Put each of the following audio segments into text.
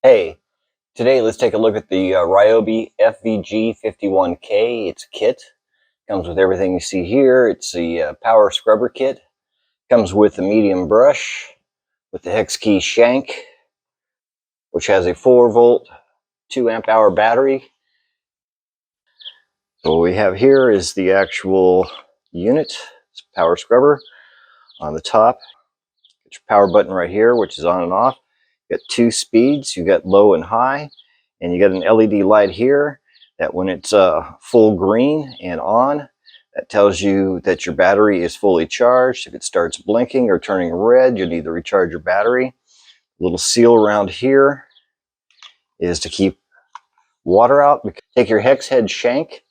Hey, today let's take a look at the Ryobi FVG51K. It's a kit. Comes with everything you see here. It's the Power Scrubber Kit. Comes with a medium brush with the hex key shank, which has a 4-volt, 2 amp-hour battery. So what we have here is the actual unit. It's a Power Scrubber. On the top, get your power button right here, which is on and off. You got 2 speeds. You got low and high. And you got an LED light here that when it's full green and on, that tells you that your battery is fully charged. If it starts blinking or turning red, you need to recharge your battery. A little seal around here is to keep water out. Take your hex head shank,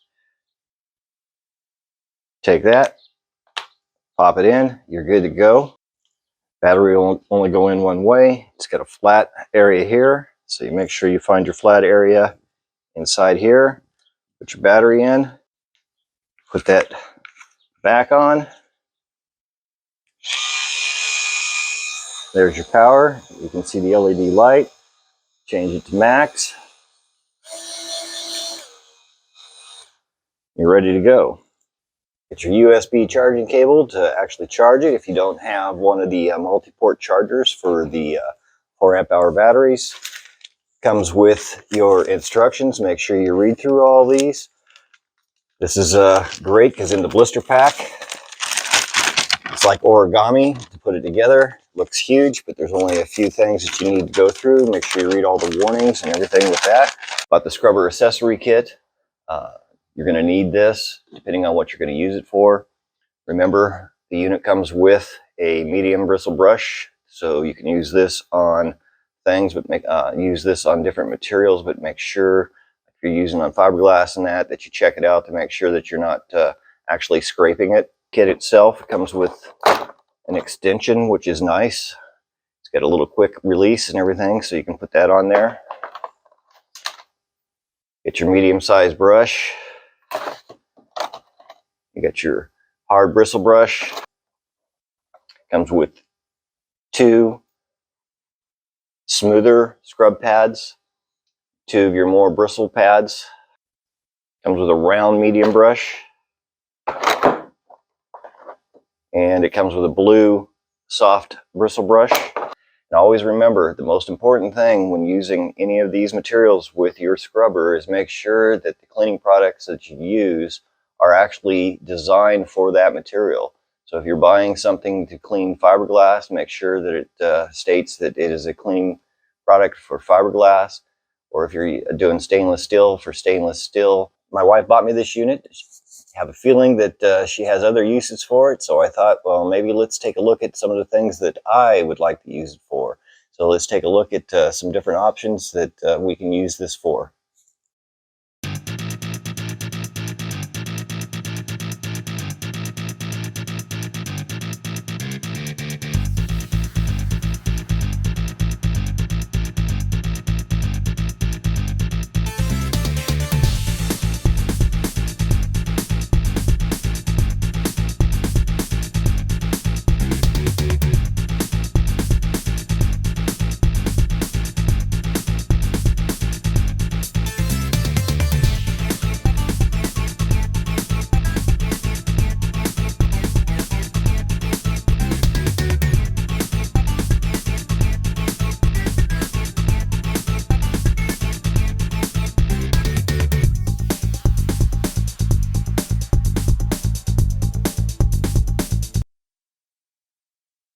take that, pop it in, you're good to go. Battery will only go in one way. It's got a flat area here, so you make sure you find your flat area inside here. Put your battery in, put that back on. There's your power. You can see the LED light. Change it to max. You're ready to go. Get your USB charging cable to actually charge it if you don't have one of the multi-port chargers for the 4 amp-hour batteries. Comes with your instructions. Make sure you read through all these. This is great because in the blister pack, it's like origami to put it together. Looks huge, but there's only a few things that you need to go through. Make sure you read all the warnings and everything with that. About the scrubber accessory kit, you're going to need this depending on what you're going to use it for. Remember, the unit comes with a medium bristle brush, so you can use this on things, but use this on different materials. But make sure if you're using on fiberglass and that you check it out to make sure that you're not actually scraping it. Kit itself comes with an extension, which is nice. It's got a little quick release and everything, so you can put that on there. Get your medium-sized brush. You got your hard bristle brush. Comes with 2 smoother scrub pads, 2 of your more bristle pads. Comes with a round medium brush. And it comes with a blue soft bristle brush. And always remember, the most important thing when using any of these materials with your scrubber is make sure that the cleaning products that you use are actually designed for that material. So if you're buying something to clean fiberglass, make sure that it states that it is a cleaning product for fiberglass. Or if you're doing stainless steel, for stainless steel. My wife bought me this unit. I have a feeling that she has other uses for it, so I thought, well, maybe let's take a look at some of the things that I would like to use it for. So let's take a look at some different options that we can use this for.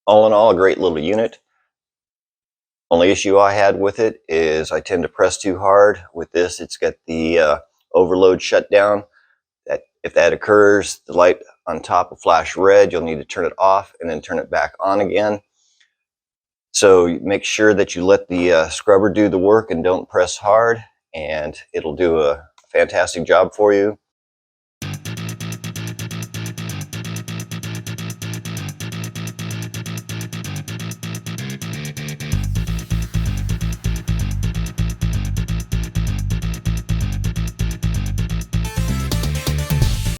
All in all, a great little unit. Only issue I had with it is I tend to press too hard. With this, it's got the overload shutdown. That if that occurs, the light on top will flash red. You'll need to turn it off and then turn it back on again. So make sure that you let the scrubber do the work and don't press hard, and it'll do a fantastic job for you.